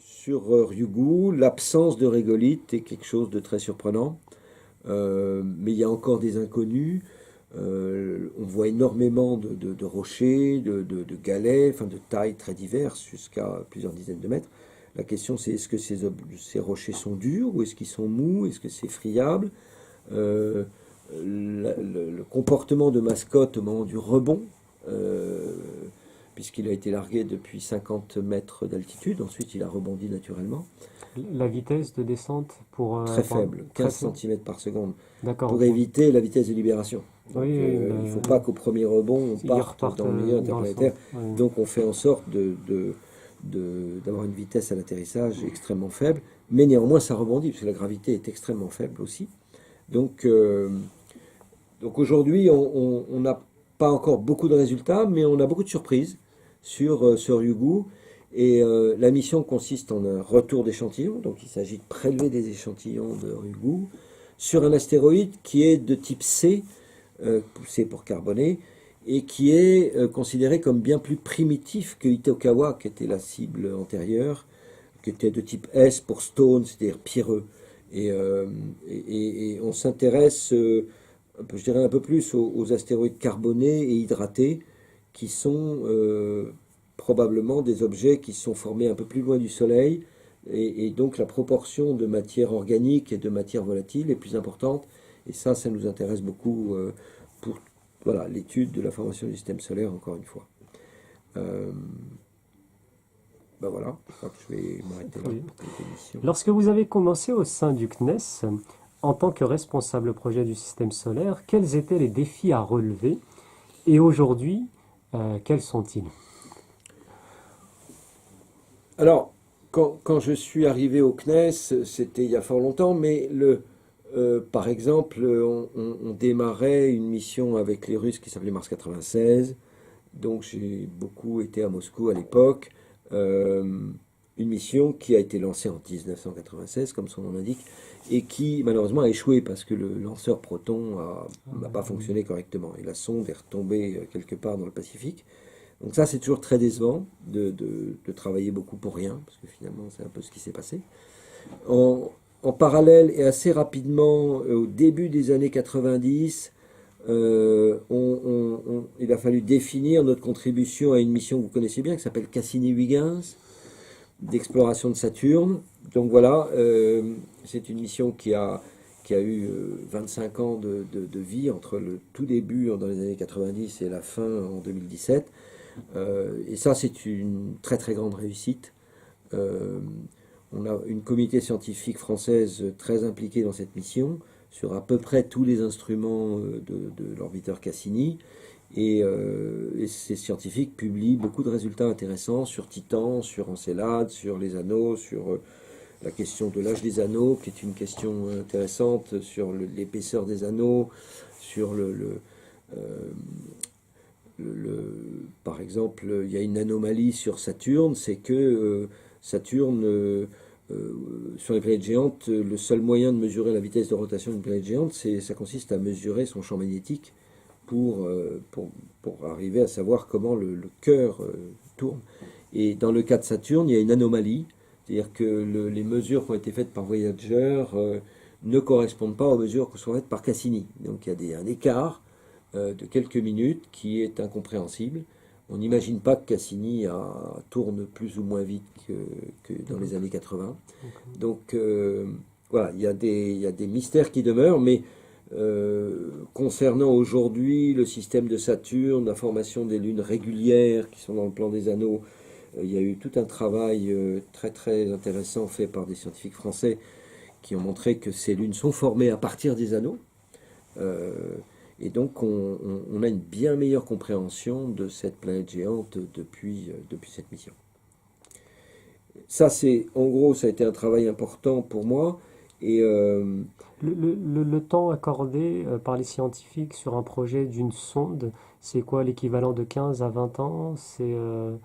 Sur Ryugu, l'absence de régolithes est quelque chose de très surprenant. Mais il y a encore des inconnus. On voit énormément de rochers, de galets, enfin de tailles très diverses, jusqu'à plusieurs dizaines de mètres. La question c'est est-ce que ces rochers sont durs ou est-ce qu'ils sont mous, est-ce que c'est friable? Euh, le comportement de mascotte au moment du rebond, euh, puisqu'il a été largué depuis 50 mètres d'altitude, ensuite il a rebondi naturellement, La vitesse de descente très faible, très 15 faible. cm par seconde, D'accord, pour ok. éviter la vitesse de libération. Oui, Donc oui, il ne faut pas qu'au premier rebond on ils parte repartent dans le milieu dans le centre. interplanétaire. Oui. Donc on fait en sorte d'avoir une vitesse à l'atterrissage extrêmement faible, mais néanmoins ça rebondit, parce que la gravité est extrêmement faible aussi. Donc, donc aujourd'hui, on n'a pas encore beaucoup de résultats, mais on a beaucoup de surprises sur Ryugu. Et la mission consiste en un retour d'échantillons. Donc il s'agit de prélever des échantillons de Ryugu sur un astéroïde qui est de type C, C pour carboné, et qui est considéré comme bien plus primitif que Itokawa, qui était la cible antérieure, qui était de type S pour stone, c'est-à-dire pierreux. Et, et on s'intéresse, je dirais un peu plus aux astéroïdes carbonés et hydratés, qui sont probablement des objets qui sont formés un peu plus loin du Soleil, et donc la proportion de matière organique et de matière volatile est plus importante. Et ça nous intéresse beaucoup pour voilà, l'étude de la formation du système solaire, encore une fois. Euh, ben voilà, je crois que je vais m'arrêter là Oui. pour cette émission. Lorsque vous avez commencé au sein du CNES, en tant que responsable projet du système solaire, quels étaient les défis à relever et aujourd'hui, quels sont-ils? Alors, quand je suis arrivé au CNES, c'était il y a fort longtemps, mais par exemple, on démarrait une mission avec les Russes qui s'appelait Mars 96. Donc j'ai beaucoup été à Moscou à l'époque. Euh, une mission qui a été lancée en 1996, comme son nom l'indique, et qui malheureusement a échoué parce que le lanceur Proton n'a pas fonctionné correctement. Et la sonde est retombée quelque part dans le Pacifique. Donc ça, c'est toujours très décevant de travailler beaucoup pour rien, parce que finalement, c'est un peu ce qui s'est passé. En, en parallèle et assez rapidement, au début des années 90, il a fallu définir notre contribution à une mission que vous connaissez bien, qui s'appelle Cassini-Huygens, d'exploration de Saturne. Donc voilà, c'est une mission qui a eu 25 ans de vie entre le tout début dans les années 90 et la fin en 2017. Et ça, c'est une très très grande réussite. Euh, on a une communauté scientifique française très impliquée dans cette mission, sur à peu près tous les instruments de l'orbiteur Cassini. Et ces scientifiques publient beaucoup de résultats intéressants sur Titan, sur Encelade, sur les anneaux, sur la question de l'âge des anneaux, qui est une question intéressante, sur l'épaisseur des anneaux, sur euh, par exemple, il y a une anomalie sur Saturne, c'est que Saturne, sur les planètes géantes, le seul moyen de mesurer la vitesse de rotation d'une planète géante, ça consiste à mesurer son champ magnétique pour, euh, pour, pour arriver à savoir comment le cœur tourne. Et dans le cas de Saturne, il y a une anomalie, c'est-à-dire que les mesures qui ont été faites par Voyager ne correspondent pas aux mesures qui sont faites par Cassini. Donc il y a un écart de quelques minutes qui est incompréhensible. On n'imagine pas que Cassini tourne plus ou moins vite que dans les années 80. Donc voilà, il y a des mystères qui demeurent, mais concernant aujourd'hui le système de Saturne, la formation des lunes régulières qui sont dans le plan des anneaux, il y a eu tout un travail très très intéressant fait par des scientifiques français qui ont montré que ces lunes sont formées à partir des anneaux. Euh, et donc on a une bien meilleure compréhension de cette planète géante depuis cette mission. Ça c'est, en gros, ça a été un travail important pour moi. Et Le temps accordé par les scientifiques sur un projet d'une sonde, c'est quoi l'équivalent de 15 à 20 ans? Euh,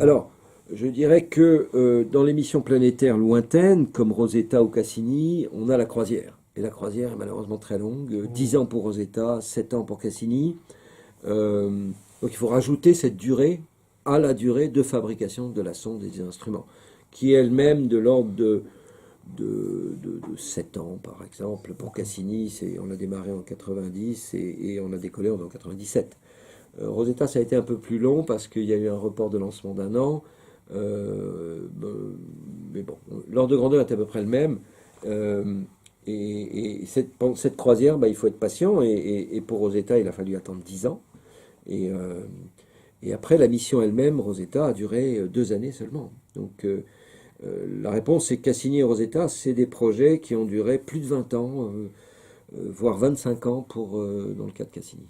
alors, je dirais que dans les missions planétaires lointaines, comme Rosetta ou Cassini, on a la croisière. Et la croisière est malheureusement très longue, 10 ans pour Rosetta, 7 ans pour Cassini. Euh, donc il faut rajouter cette durée à la durée de fabrication de la sonde et des instruments, qui est elle-même de l'ordre de 7 ans, par exemple. Pour Cassini, on a démarré en 90 et on a décollé en 97. Rosetta, ça a été un peu plus long parce qu'il y a eu un report de lancement d'1 an. Mais bon, l'ordre de grandeur est à peu près le même. Et cette croisière, il faut être patient. Et pour Rosetta, il a fallu attendre 10 ans. Et, et après, la mission elle-même, Rosetta, a duré 2 années seulement. Donc, la réponse, c'est que Cassini et Rosetta, c'est des projets qui ont duré plus de 20 ans, voire 25 ans dans le cas de Cassini.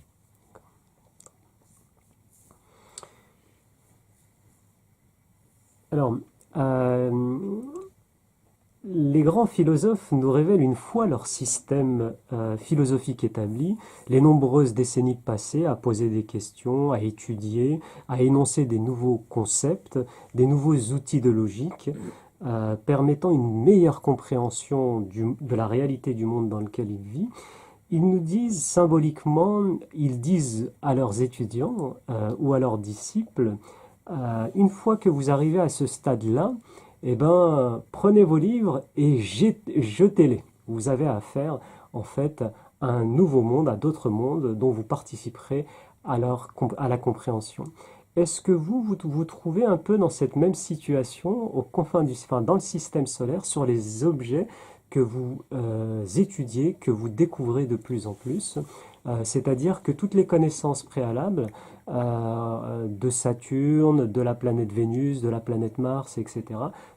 Alors, les grands philosophes nous révèlent une fois leur système philosophique établi, les nombreuses décennies passées à poser des questions, à étudier, à énoncer des nouveaux concepts, des nouveaux outils de logique, permettant une meilleure compréhension de la réalité du monde dans lequel ils vivent. Ils nous disent symboliquement, ils disent à leurs étudiants ou à leurs disciples, une fois que vous arrivez à ce stade-là, eh ben, prenez vos livres et jetez-les. Vous avez affaire, en fait, à un nouveau monde, à d'autres mondes dont vous participerez à la compréhension. Est-ce que vous trouvez un peu dans cette même situation, aux confins dans le système solaire, sur les objets que vous étudiez, que vous découvrez de plus en plus, c'est-à-dire que toutes les connaissances préalables de Saturne, de la planète Vénus, de la planète Mars, etc.,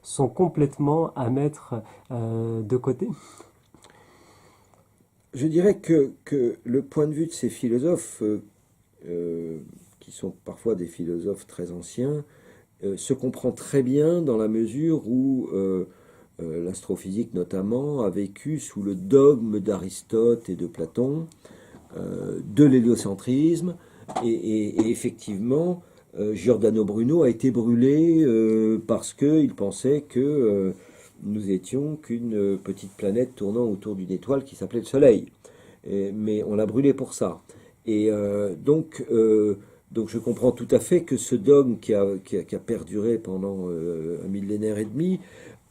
sont complètement à mettre de côté? Je dirais que le point de vue de ces philosophes, qui sont parfois des philosophes très anciens, se comprend très bien dans la mesure où l'astrophysique notamment a vécu sous le dogme d'Aristote et de Platon, de l'héliocentrisme, et effectivement, Giordano Bruno a été brûlé parce qu'il pensait que nous étions qu'une petite planète tournant autour d'une étoile qui s'appelait le Soleil. Mais on l'a brûlé pour ça. Et donc je comprends tout à fait que ce dogme qui a perduré pendant un millénaire et demi,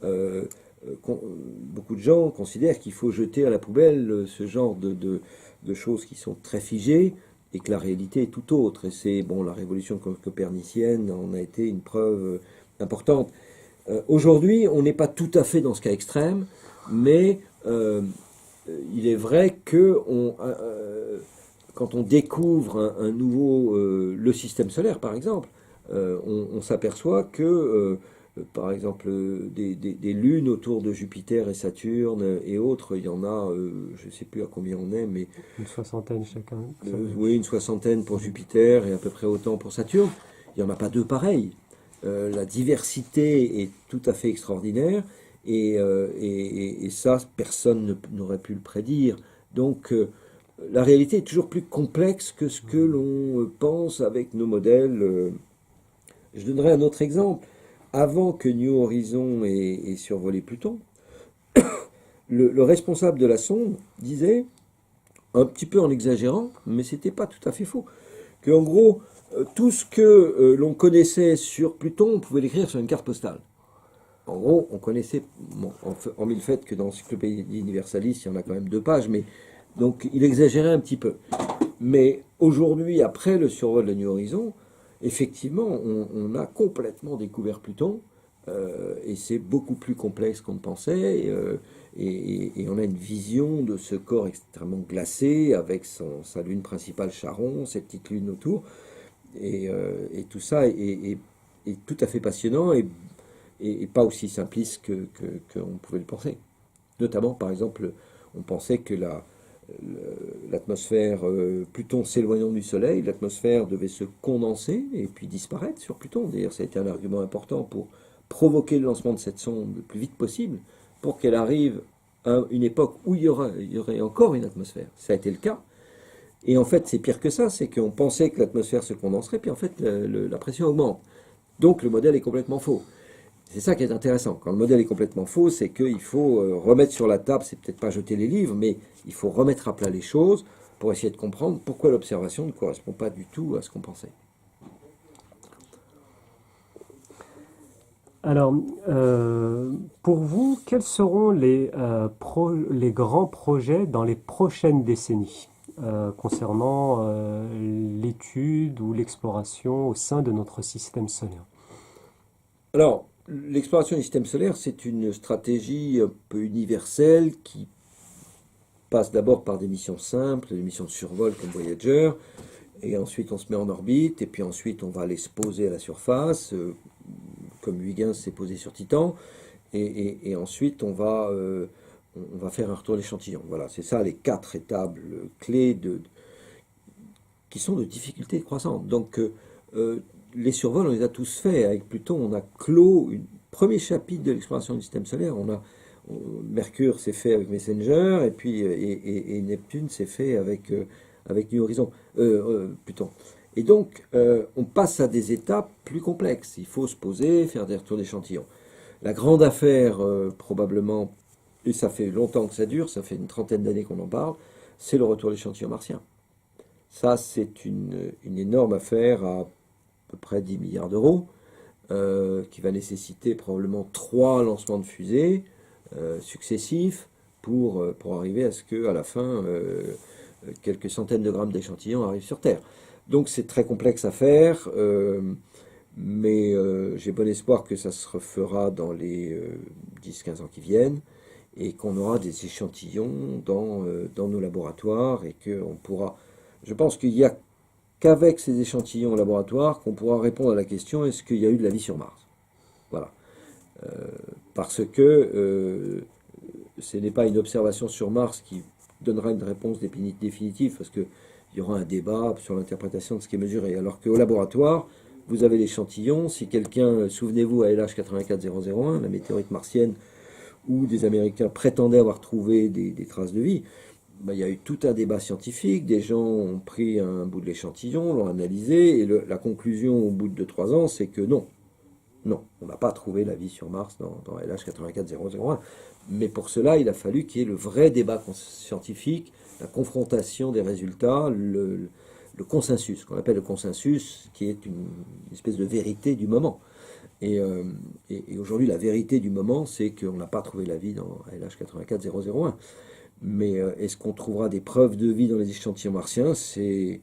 beaucoup de gens considèrent qu'il faut jeter à la poubelle ce genre de choses qui sont très figées et que la réalité est tout autre. Et c'est bon, la révolution copernicienne en a été une preuve importante. Aujourd'hui, on n'est pas tout à fait dans ce cas extrême, mais il est vrai que quand on découvre un nouveau, le système solaire par exemple, on s'aperçoit que par exemple des lunes autour de Jupiter et Saturne et autres, il y en a, je ne sais plus à combien on est, mais Une soixantaine chacun. oui, une soixantaine pour Jupiter et à peu près autant pour Saturne. Il n'y en a pas deux pareils. La diversité est tout à fait extraordinaire et ça, personne n'aurait pu le prédire. Donc, la réalité est toujours plus complexe que ce que l'on pense avec nos modèles. Je donnerai un autre exemple. Avant que New Horizon ait survolé Pluton, le responsable de la sonde disait, un petit peu en exagérant, mais c'était pas tout à fait faux, qu'en gros, tout ce que l'on connaissait sur Pluton, on pouvait l'écrire sur une carte postale. En gros, on connaissait, bon, hormis le fait que dans l'Encyclopédie Universalis, il y en a quand même 2 pages, mais donc il exagérait un petit peu. Mais aujourd'hui, après le survol de New Horizon, effectivement, on a complètement découvert Pluton, et c'est beaucoup plus complexe qu'on ne pensait, et on a une vision de ce corps extrêmement glacé, avec sa lune principale Charon, ses petites lunes autour, et tout ça est tout à fait passionnant, et pas aussi simpliste qu'on pouvait le penser. Notamment, par exemple, on pensait que l'atmosphère, Pluton s'éloignant du Soleil, l'atmosphère devait se condenser et puis disparaître sur Pluton. D'ailleurs, ça a été un argument important pour provoquer le lancement de cette sonde le plus vite possible, pour qu'elle arrive à une époque où il y aurait encore une atmosphère. Ça a été le cas. Et en fait, c'est pire que ça, c'est qu'on pensait que l'atmosphère se condenserait, puis en fait, la pression augmente. Donc le modèle est complètement faux. C'est ça qui est intéressant. Quand le modèle est complètement faux, c'est qu'il faut remettre sur la table, c'est peut-être pas jeter les livres, mais il faut remettre à plat les choses pour essayer de comprendre pourquoi l'observation ne correspond pas du tout à ce qu'on pensait. Alors, pour vous, quels seront les grands projets dans les prochaines décennies concernant l'étude ou l'exploration au sein de notre système solaire? Alors, l'exploration du système solaire, c'est une stratégie un peu universelle qui passe d'abord par des missions simples, des missions de survol comme Voyager, et ensuite on se met en orbite, et puis ensuite on va aller se poser à la surface, comme Huygens s'est posé sur Titan, et ensuite on va faire un retour d'échantillon. Voilà, c'est ça les quatre étapes clés qui sont de difficulté croissante. Donc les survols, on les a tous faits. Avec Pluton, on a clos un premier chapitre de l'exploration du système solaire. Mercure s'est fait avec Messenger, et puis Neptune s'est fait avec New Horizon, Pluton. Et donc, on passe à des étapes plus complexes. Il faut se poser, faire des retours d'échantillons. La grande affaire, probablement, et ça fait longtemps que ça dure, ça fait une trentaine d'années qu'on en parle, c'est le retour d'échantillons martiens. Ça, c'est une énorme affaire à peu près 10 milliards d'euros, qui va nécessiter probablement 3 lancements de fusées successifs pour arriver à ce qu'à la fin, quelques centaines de grammes d'échantillons arrivent sur Terre. Donc c'est très complexe à faire, mais j'ai bon espoir que ça se refera dans les 10-15 ans qui viennent et qu'on aura des échantillons dans nos laboratoires et qu'on pourra... Je pense qu'il n'y a qu'avec ces échantillons au laboratoire qu'on pourra répondre à la question est-ce qu'il y a eu de la vie sur Mars? Voilà. Parce que ce n'est pas une observation sur Mars qui donnera une réponse définitive, parce qu'il y aura un débat sur l'interprétation de ce qui est mesuré. Alors qu'au laboratoire, vous avez l'échantillon. Si quelqu'un, souvenez-vous à LH 84001, la météorite martienne, où des Américains prétendaient avoir trouvé des traces de vie, ben, il y a eu tout un débat scientifique. Des gens ont pris un bout de l'échantillon, l'ont analysé, et la conclusion au bout de 2-3 ans, c'est que non. Non, on n'a pas trouvé la vie sur Mars dans LH 84001. Mais pour cela, il a fallu qu'il y ait le vrai débat scientifique, la confrontation des résultats, le consensus, qu'on appelle le consensus, qui est une espèce de vérité du moment. Et aujourd'hui, la vérité du moment, c'est qu'on n'a pas trouvé la vie dans LH 84001. Mais est-ce qu'on trouvera des preuves de vie dans les échantillons martiens? C'est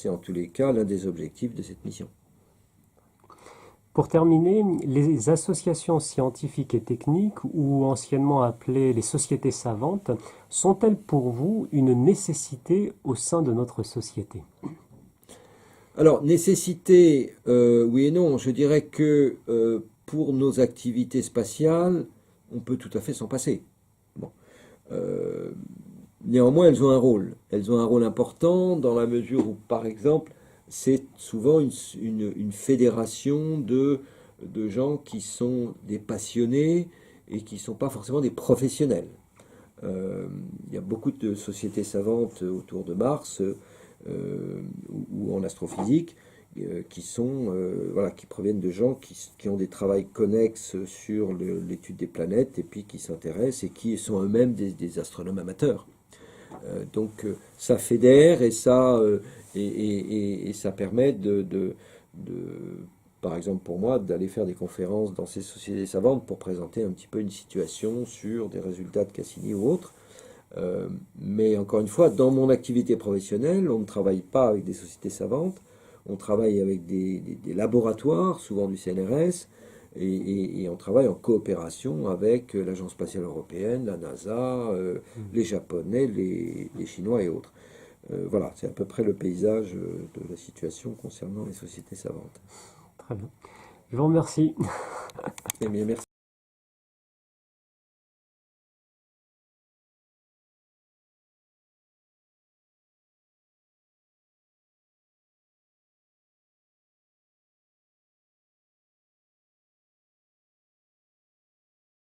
en tous les cas l'un des objectifs de cette mission. Pour terminer, les associations scientifiques et techniques, ou anciennement appelées les sociétés savantes, sont-elles pour vous une nécessité au sein de notre société? Alors, nécessité, oui et non. Je dirais que pour nos activités spatiales, on peut tout à fait s'en passer. Bon. Euh, Néanmoins, elles ont un rôle. Elles ont un rôle important dans la mesure où, par exemple, c'est souvent une fédération de gens qui sont des passionnés et qui ne sont pas forcément des professionnels. Il y a beaucoup de sociétés savantes autour de Mars ou en astrophysique voilà, qui proviennent de gens qui ont des travaux connexes sur l'étude des planètes et puis qui s'intéressent et qui sont eux-mêmes des astronomes amateurs. Donc ça fédère et ça permet par exemple pour moi, d'aller faire des conférences dans ces sociétés savantes pour présenter un petit peu une situation sur des résultats de Cassini ou autres. Mais encore une fois, dans mon activité professionnelle, on ne travaille pas avec des sociétés savantes, on travaille avec des laboratoires, souvent du CNRS, et on travaille en coopération avec l'Agence spatiale européenne, la NASA, les Japonais, les Chinois et autres. Voilà, c'est à peu près le paysage de la situation concernant les sociétés savantes. Très bien. Je vous remercie. Eh bien, merci.